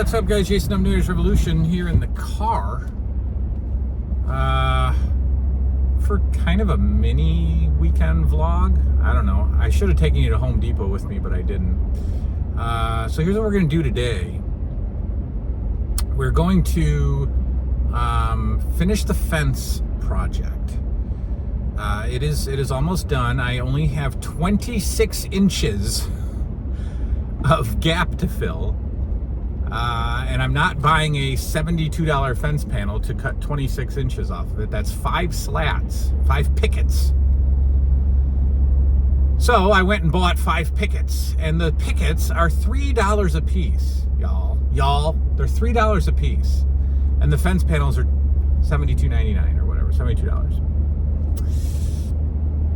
What's up, guys? Jason of New Year's Revolution here in the car for kind of a mini weekend vlog. I don't know. I should have taken you to Home Depot with me, but I didn't. So here's what we're going to do today. We're going to finish the fence project. It is almost done. I only have 26 inches of gap to fill. And I'm not buying a $72 fence panel to cut 26 inches off of it. That's 5 slats, 5 pickets. So I went and bought 5 pickets, and the pickets are $3 a piece, y'all. They're $3 a piece. And the fence panels are $72.99 or whatever, $72.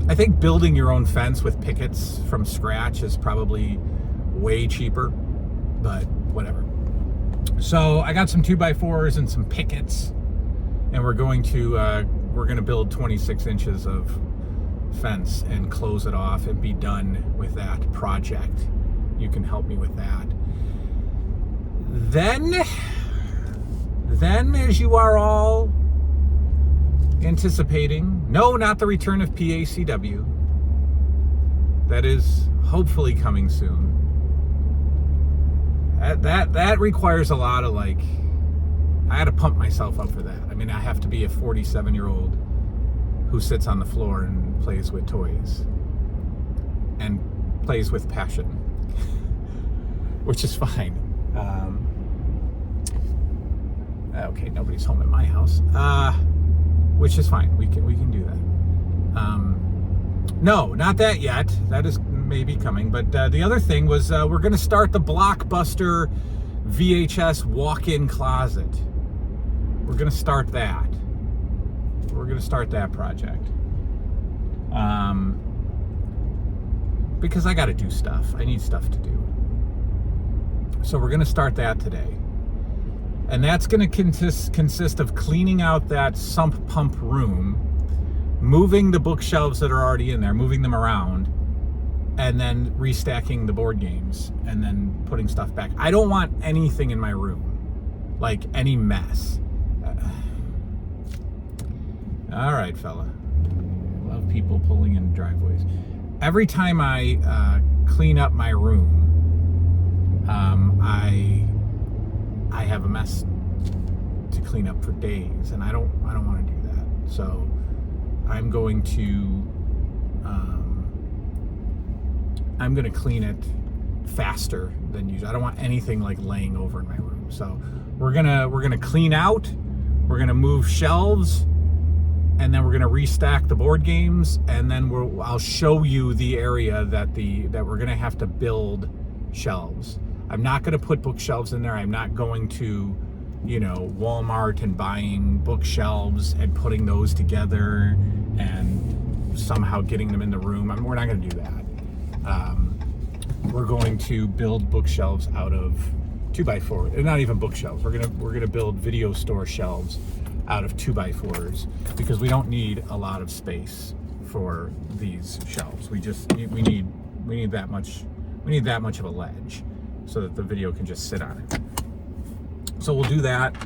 I think building your own fence with pickets from scratch is probably way cheaper, but whatever. So I got some 2x4s and some pickets, and we're going to build 26 inches of fence and close it off and be done with that project. You can help me with that. Then as you are all anticipating, no, not the return of PACW. That is hopefully coming soon. That requires a lot of, I had to pump myself up for that. I mean, I have to be a 47-year-old who sits on the floor and plays with toys and plays with passion, which is fine. Okay, nobody's home at my house, which is fine. We can do that. No, not that yet. That is maybe coming. But the other thing was we're going to start the Blockbuster VHS walk-in closet. We're going to start that. We're going to start that project. Because I got to do stuff. I need stuff to do. So we're going to start that today. And that's going to consist of cleaning out that sump pump room, moving the bookshelves that are already in there, moving them around, and then restacking the board games, and then putting stuff back. I don't want anything in my room, like any mess. All right, fella. Love people pulling in driveways. Every time I clean up my room, I have a mess to clean up for days, and I don't want to do that. So I'm going to clean it faster than usual. I don't want anything like laying over in my room. So we're gonna clean out. We're gonna move shelves, and then we're gonna restack the board games, and then I'll show you the area that we're gonna have to build shelves. I'm not gonna put bookshelves in there. I'm not going to, Walmart and buying bookshelves and putting those together and somehow getting them in the room. We're not gonna do that. We're going to build bookshelves out of 2x4, and not even bookshelves. We're gonna build video store shelves out of 2x4s because we don't need a lot of space for these shelves. We need that much. We need that much of a ledge so that the video can just sit on it. So we'll do that.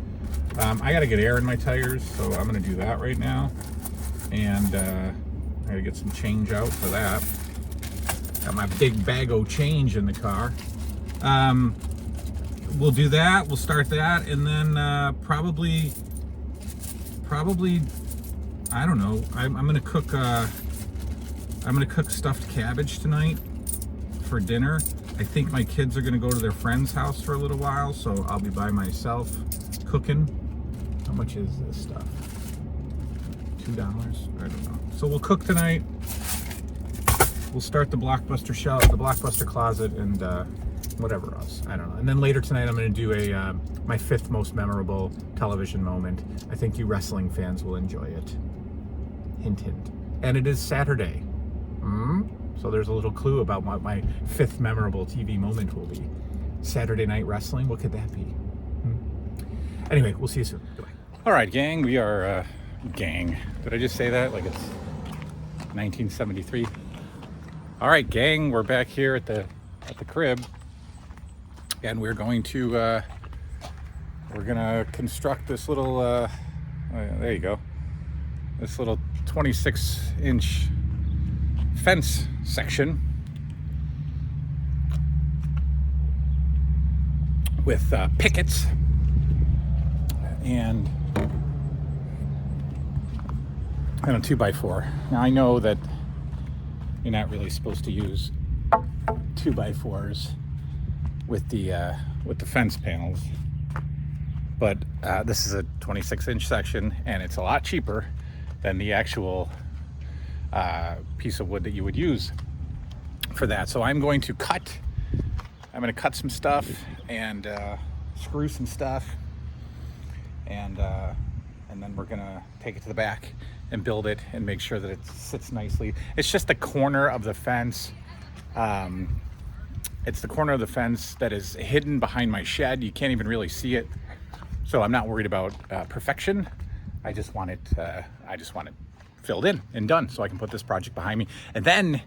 I gotta get air in my tires, so I'm gonna do that right now, and I gotta get some change out for that. Got my big bag of change in the car. We'll do that. We'll start that, and then probably I don't know. I'm gonna cook stuffed cabbage tonight for dinner. I think my kids are gonna go to their friend's house for a little while, so I'll be by myself cooking. How much is this stuff? $2? I don't know. So we'll cook tonight. We'll start the Blockbuster shelf, the Blockbuster closet, and whatever else. I don't know. And then later tonight, I'm going to do my 5th most memorable television moment. I think you wrestling fans will enjoy it. Hint, hint. And it is Saturday. So there's a little clue about what my 5th memorable TV moment will be. Saturday night wrestling. What could that be? Anyway, we'll see you soon. Goodbye. All right, gang. We are gang. Did I just say that? Like it's 1973. All right, gang, we're back here at the crib, and we're going to we're gonna construct this little, oh yeah, there you go, this little 26-inch fence section with pickets and a 2x4. Now I know that you're not really supposed to use 2x4s with the fence panels, but this is a 26-inch section and it's a lot cheaper than the actual piece of wood that you would use for that. So I'm going to cut some stuff and screw some stuff, and then we're gonna take it to the back and build it and make sure that it sits nicely. It's just the corner of the fence. It's the corner of the fence that is hidden behind my shed. You can't even really see it. So I'm not worried about perfection. I just want it filled in and done so I can put this project behind me. And then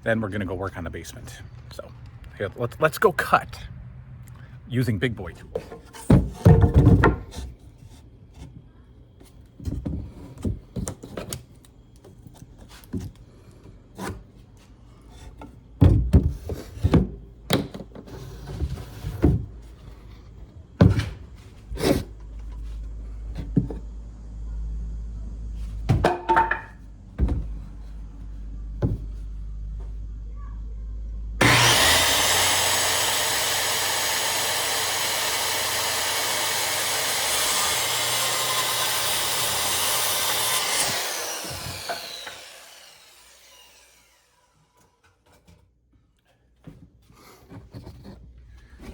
we're gonna go work on the basement. So here, let's go cut using big boy tools.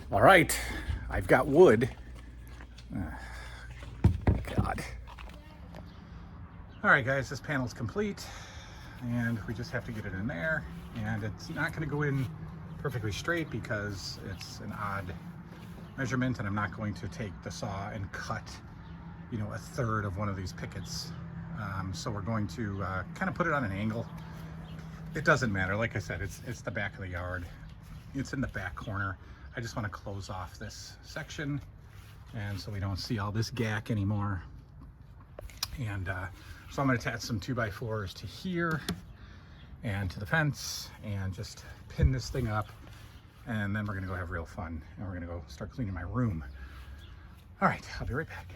All right, I've got wood. God. All right, guys, this panel's complete, and we just have to get it in there. And it's not going to go in perfectly straight because it's an odd measurement, and I'm not going to take the saw and cut, you know, a third of one of these pickets. So we're going to kind of put it on an angle. It doesn't matter. Like I said, it's the back of the yard. It's in the back corner. I just want to close off this section, and so we don't see all this gack anymore. And so I'm going to attach some 2x4s to here and to the fence and just pin this thing up, and then we're going to go have real fun, and we're going to go start cleaning my room. All right, I'll be right back.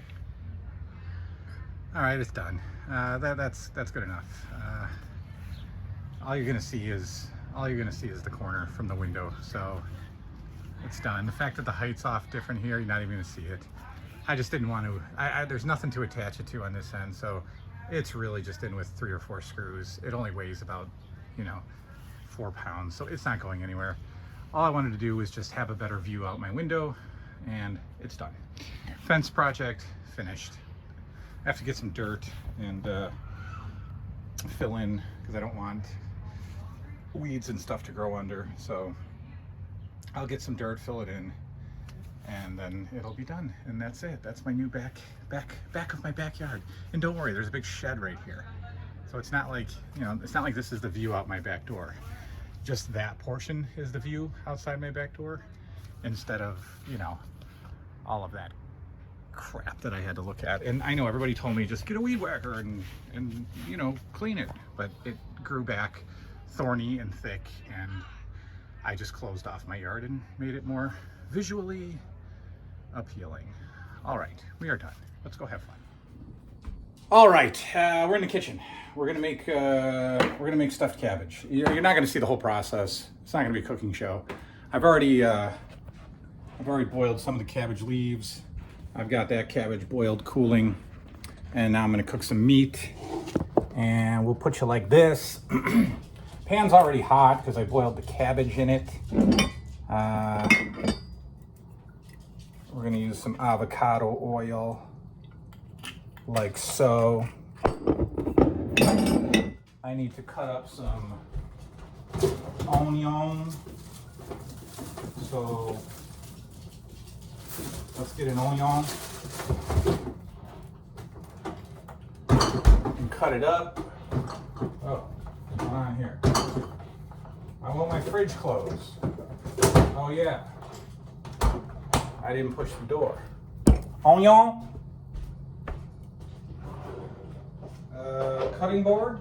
All right, it's done. That's good enough. All you're going to see is the corner from the window. So it's done. The fact that the height's off different here, you're not even going to see it. I just didn't want to, there's nothing to attach it to on this end, so it's really just in with 3 or 4 screws. It only weighs about, 4 pounds, so it's not going anywhere. All I wanted to do was just have a better view out my window, and it's done. Fence project finished. I have to get some dirt and fill in, because I don't want weeds and stuff to grow under, so I'll get some dirt, fill it in, and then it'll be done. And that's it. That's my new back of my backyard. And don't worry, there's a big shed right here. So it's not like, it's not like this is the view out my back door. Just that portion is the view outside my back door, instead of, all of that crap that I had to look at. And I know everybody told me just get a weed whacker and clean it, but it grew back thorny and thick, and I just closed off my yard and made it more visually appealing. All right, we are done. Let's go have fun. All right, we're in the kitchen. We're gonna make stuffed cabbage. You're not gonna see the whole process. It's not gonna be a cooking show. I've already boiled some of the cabbage leaves. I've got that cabbage boiled, cooling, and now I'm gonna cook some meat. And we'll put you like this. Pan's already hot because I boiled the cabbage in it. We're gonna use some avocado oil, like so. I need to cut up some onion. So let's get an onion and cut it up. Oh, what's going on here? I want my fridge closed. Oh yeah. I didn't push the door. onion, cutting board.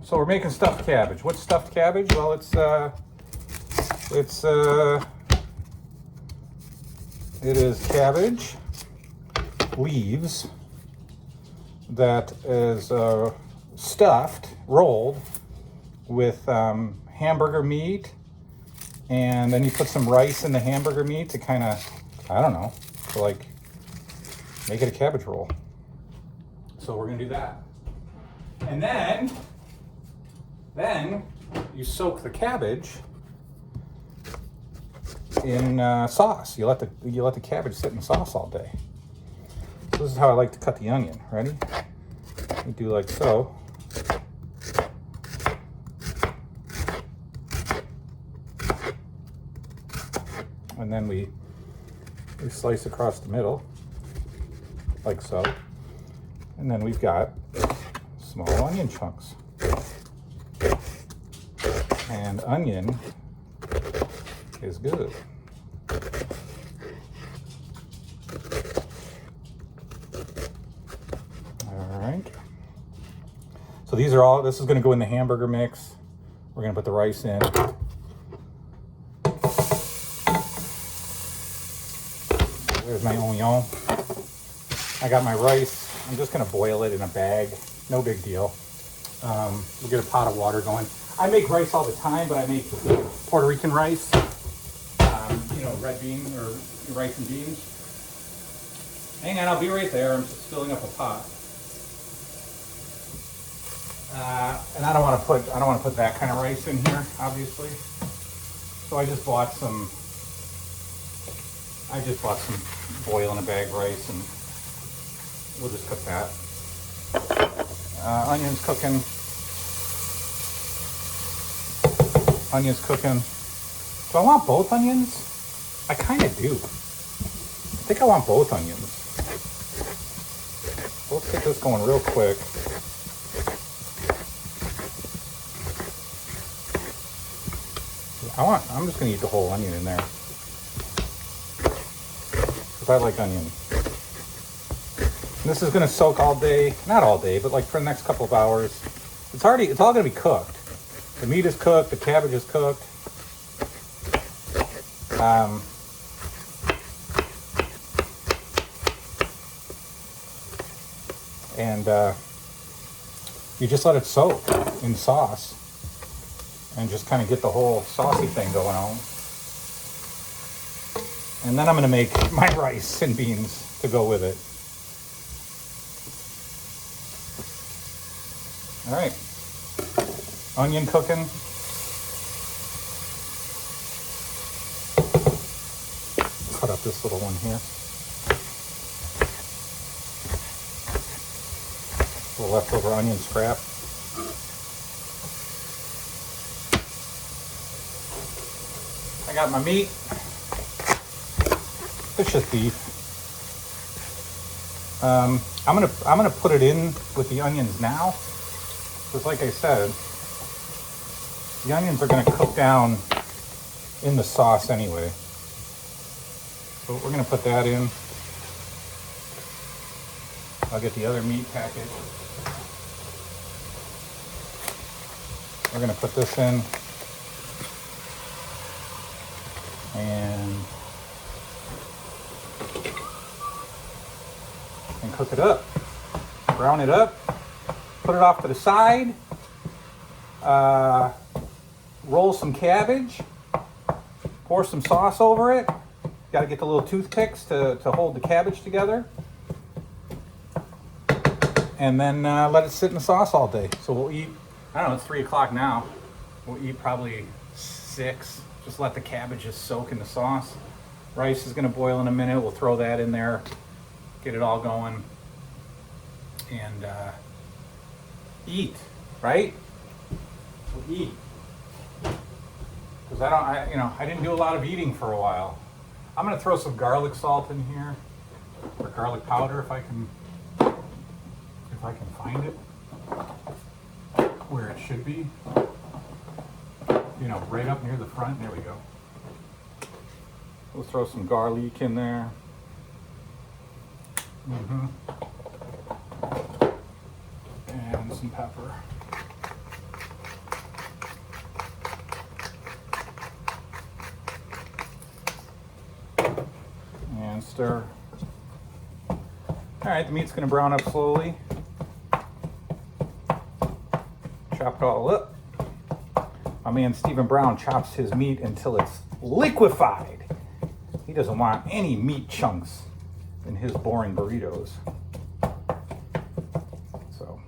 So we're making stuffed cabbage. What's stuffed cabbage? Well, it is cabbage leaves that is stuffed, rolled with hamburger meat, and then you put some rice in the hamburger meat to kind of, I don't know, to like make it a cabbage roll. So we're gonna do that. And then you soak the cabbage in sauce. You let the cabbage sit in sauce all day. So this is how I like to cut the onion. Ready? We do like so. And then we slice across the middle, like so. And then we've got small onion chunks. And onion is good. All right. So these are all, this is gonna go in the hamburger mix. We're gonna put the rice in. There's my onion. I got my rice. I'm just gonna boil it in a bag. No big deal. We'll get a pot of water going. I make rice all the time, but I make Puerto Rican rice. You know, red bean or rice and beans. Hang on, I'll be right there. I'm just filling up a pot. And I don't want to put that kind of rice in here, obviously. So I just bought some boil in a bag rice, and we'll just cook that. Onions cooking. Do I want both onions? I kind of do. I think I want both onions. Let's get this going real quick. I'm just gonna eat the whole onion in there, because I like onion. And this is gonna soak all day, not all day, but like for the next couple of hours. It's all gonna be cooked. The meat is cooked, the cabbage is cooked. And you just let it soak in sauce and just kind of get the whole saucy thing going on. And then I'm gonna make my rice and beans to go with it. All right, onion cooking. Cut up this little one here. A little leftover onion scrap. I got my meat. It's just beef. I'm gonna put it in with the onions now, because like I said, the onions are gonna cook down in the sauce anyway. So we're gonna put that in. I'll get the other meat packet. We're gonna put this in and cook it up, brown it up, put it off to the side, roll some cabbage, pour some sauce over it. Got to get the little toothpicks to hold the cabbage together, and then let it sit in the sauce all day. So we'll eat, I don't know, it's 3 o'clock now. We'll eat probably 6. Just let the cabbage just soak in the sauce. Rice is gonna boil in a minute. We'll throw that in there, get it all going, and eat, right? We'll eat. Because I didn't do a lot of eating for a while. I'm gonna throw some garlic salt in here, or garlic powder if I can find it where it should be. You know, right up near the front. There we go. We'll throw some garlic in there. And some pepper. And stir. All right, the meat's gonna brown up slowly. Chop it all up. My man Stephen Brown chops his meat until it's liquefied. He doesn't want any meat chunks in his boring burritos. So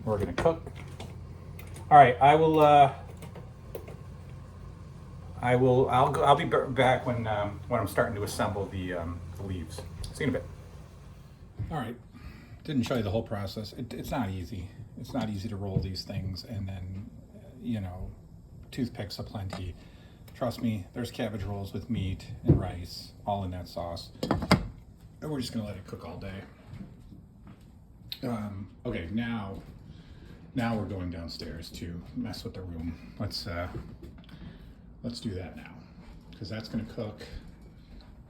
we're gonna cook. All right, I'll be back when I'm starting to assemble the leaves. See you in a bit. All right, didn't show you the whole process. It's not easy. It's not easy to roll these things and then, toothpicks aplenty. Trust me, there's cabbage rolls with meat and rice, all in that sauce. And we're just gonna let it cook all day. Okay, now we're going downstairs to mess with the room. Let's do that now, because that's gonna cook.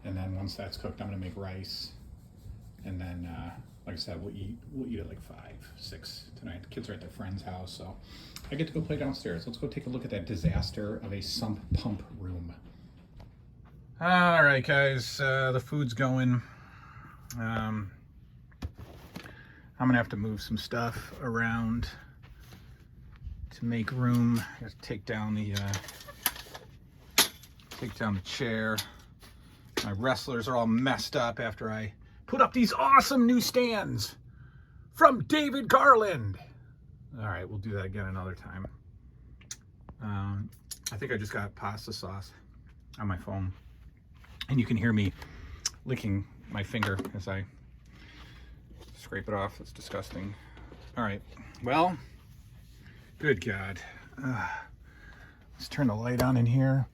And then once that's cooked, I'm gonna make rice. And then, like I said, we'll eat at like 5, 6 tonight. The kids are at their friend's house, so I get to go play downstairs. Let's go take a look at that disaster of a sump pump room. All right, guys, the food's going. I'm gonna have to move some stuff around to make room. I have to take down the chair. My wrestlers are all messed up after I put up these awesome new stands from David Garland. All right, we'll do that again another time. I think I just got pasta sauce on my phone, and you can hear me licking my finger as I scrape it off. It's disgusting. All right, well, good God. Let's turn the light on in here.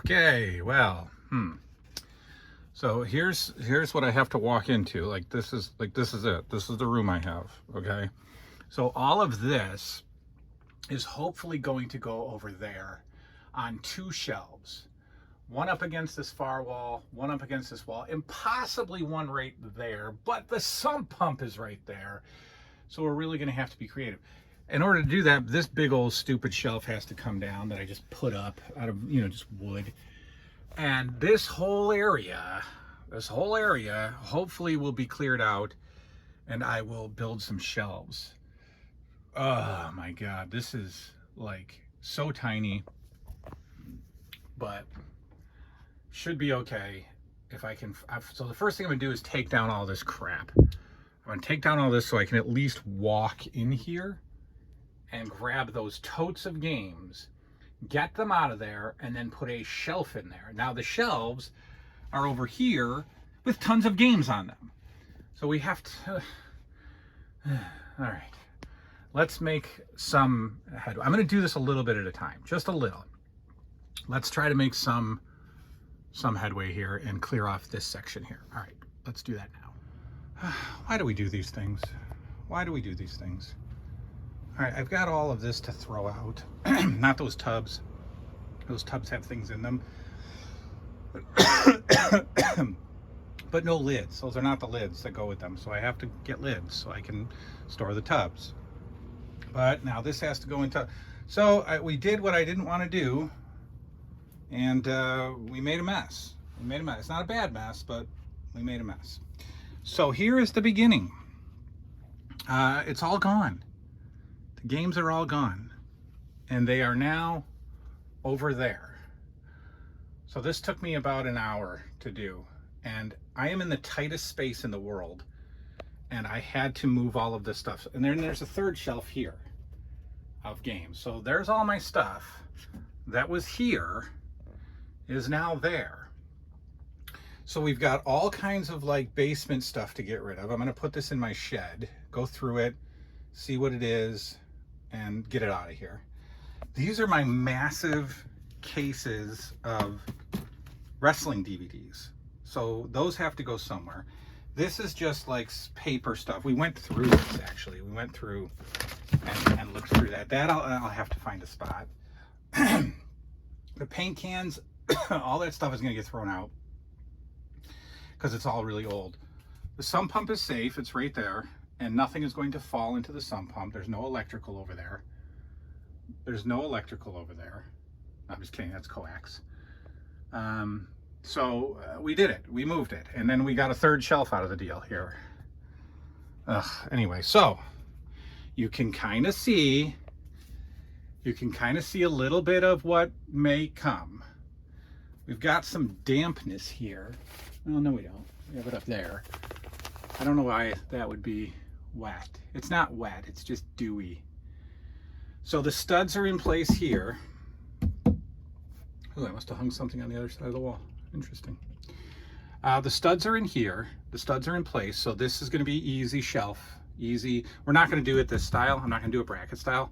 Okay, well, So here's what I have to walk into. This is it. This is the room I have, okay? So all of this is hopefully going to go over there on 2 shelves. One up against this far wall, one up against this wall, and possibly one right there, but the sump pump is right there. So we're really gonna have to be creative. In order to do that, this big old stupid shelf has to come down that I just put up out of, just wood. And this whole area hopefully will be cleared out, and I will build some shelves. Oh my God, this is like so tiny, but should be okay if I can. So the first thing I'm gonna do is take down all this crap. I'm gonna take down all this so I can at least walk in here and grab those totes of games, get them out of there, and then put a shelf in there. Now the shelves are over here with tons of games on them. So we have to, all right, let's make some headway. I'm gonna do this a little bit at a time, just a little. Let's try to make some headway here and clear off this section here. All right, let's do that now. Why do we do these things? Why do we do these things? All right, I've got all of this to throw out. Not those tubs. Those tubs have things in them. But no lids. Those are not the lids that go with them. So I have to get lids so I can store the tubs. But now this has to go into... So we did what I didn't want to do. And we made a mess. We made a mess. It's not a bad mess, but we made a mess. So here is the beginning. It's all gone. The games are all gone, and they are now over there. So this took me about an hour to do, and I am in the tightest space in the world, and I had to move all of this stuff. And then there's a third shelf here of games. So there's all my stuff that was here is now there. So we've got all kinds of like basement stuff to get rid of. I'm gonna put this in my shed, go through it, see what it is, and get it out of here. These are my massive cases of wrestling DVDs. So those have to go somewhere. This is just like paper stuff. We went through this actually. We went through and looked through that. That I'll have to find a spot. The paint cans, all that stuff is going to get thrown out because it's all really old. The sump pump is safe. It's right there, and nothing is going to fall into the sump pump. There's no electrical over there. There's no electrical over there. I'm just kidding. That's coax. So we did it. We moved it, and then we got a third shelf out of the deal here. Anyway, so you can kind of see a little bit of what may come. We've got some dampness here. Oh, no, we don't. We have it up there. I don't know why that would be wet. It's not wet, it's just dewy. So the studs are in place here. Oh, I must have hung something on the other side of the wall. Interesting. The studs are in here. The studs are in place. So this is going to be easy shelf. Easy. We're not going to do it this style. I'm not going to do it bracket style.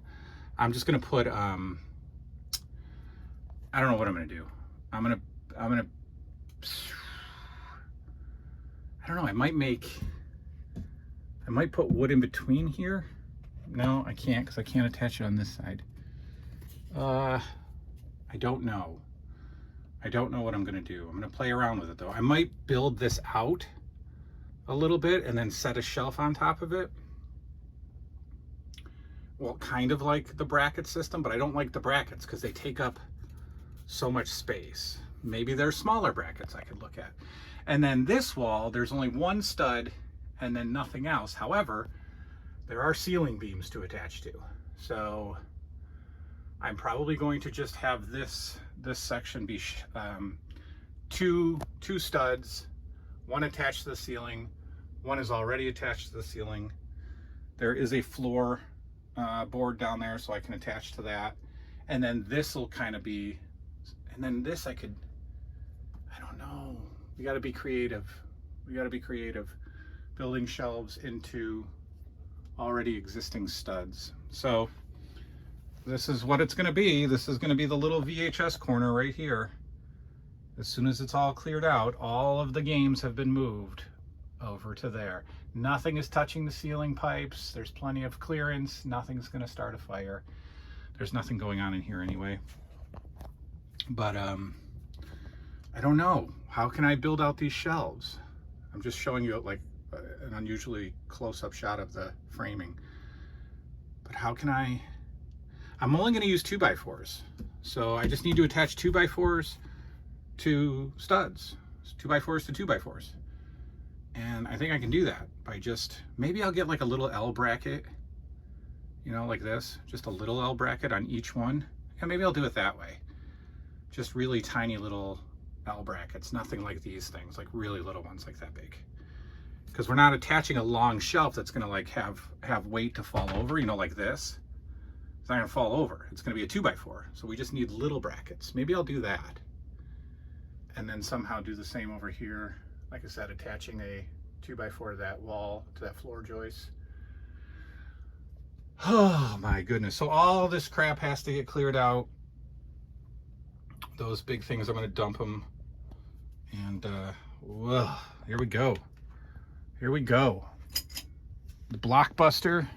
I'm just going to put, I don't know what I'm going to do. I don't know. I might put wood in between here. No, I can't because I can't attach it on this side. I don't know. I don't know what I'm going to do. I'm going to play around with it though. I might build this out a little bit and then set a shelf on top of it. Well, kind of like the bracket system, but I don't like the brackets because they take up so much space. Maybe there's smaller brackets I could look at. And then this wall, there's only one stud and then nothing else. However, there are ceiling beams to attach to. So I'm probably going to just have this section be two studs, one attached to the ceiling, one is already attached to the ceiling. There is a floor board down there, so I can attach to that. And then this will kind of be, and then this I don't know. We got to be creative. We got to be creative. Building shelves into already existing studs. So this is what it's going to be. This is going to be the little VHS corner right here. As soon as it's all cleared out, all of the games have been moved over to there. Nothing is touching the ceiling pipes. There's plenty of clearance. Nothing's going to start a fire. There's nothing going on in here anyway. But I don't know. How can I build out these shelves? I'm just showing you like an unusually close-up shot of the framing. But how can I'm only going to use 2x4s. So I just need to attach 2x4s to studs. 2x4s to 2x4s. And I think I can do that by just, maybe I'll get like a little L bracket, you know, like this, just a little L bracket on each one. And maybe I'll do it that way. Just really tiny little L brackets, nothing like these things, like really little ones like that big. Because we're not attaching a long shelf that's gonna like have weight to fall over, you know, like this. It's not gonna fall over. It's gonna be a 2x4. So we just need little brackets. Maybe I'll do that. And then somehow do the same over here. Like I said, attaching a 2x4 to that wall, to that floor joist. Oh my goodness. So all this crap has to get cleared out. Those big things, I'm gonna dump them. And whoa, here we go. Here we go. The Blockbuster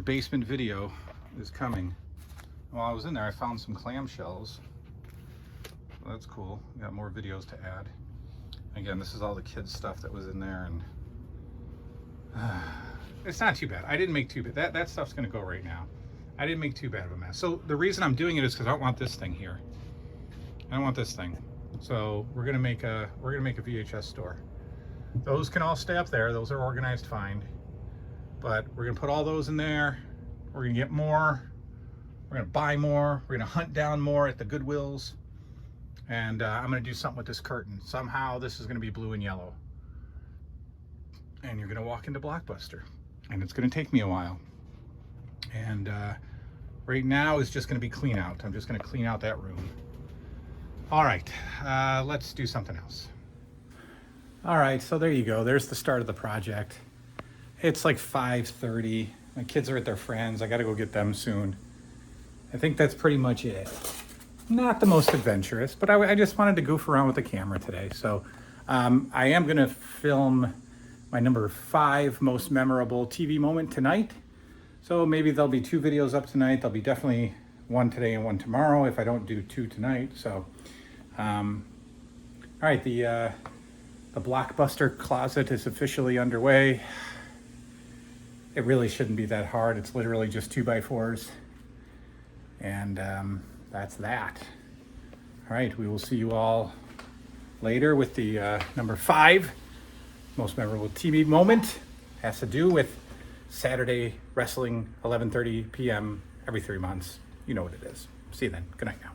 Basement video is coming. While I was in there, I found some clamshells. Well, that's cool. We got more videos to add. Again, this is all the kids' stuff that was in there, and it's not too bad. I didn't make too bad. That stuff's gonna go right now. I didn't make too bad of a mess. So the reason I'm doing it is because I don't want this thing here. I don't want this thing. So we're gonna make a VHS store. Those can all stay up there. Those are organized fine. But we're gonna put all those in there. We're gonna get more. We're gonna buy more. We're gonna hunt down more at the Goodwills. And I'm gonna do something with this curtain. Somehow this is gonna be blue and yellow. And you're gonna walk into Blockbuster. And it's gonna take me a while. And right now is just gonna be clean out. I'm just gonna clean out that room. All right, let's do something else. All right, so there you go. There's the start of the project. It's like 5:30. My kids are at their friends. I gotta go get them soon. I think that's pretty much it. Not the most adventurous, but I just wanted to goof around with the camera today. So I am gonna film my number 5 most memorable TV moment tonight. So maybe there'll be 2 videos up tonight. There'll be definitely one today and one tomorrow if I don't do 2 tonight. So, all right, the Blockbuster Closet is officially underway. It really shouldn't be that hard. It's literally just 2x4s. And that's that. All right, we will see you all later with the number 5 most memorable TV moment. Has to do with Saturday wrestling, 11:30 p.m. every 3 months. You know what it is. See you then. Good night now.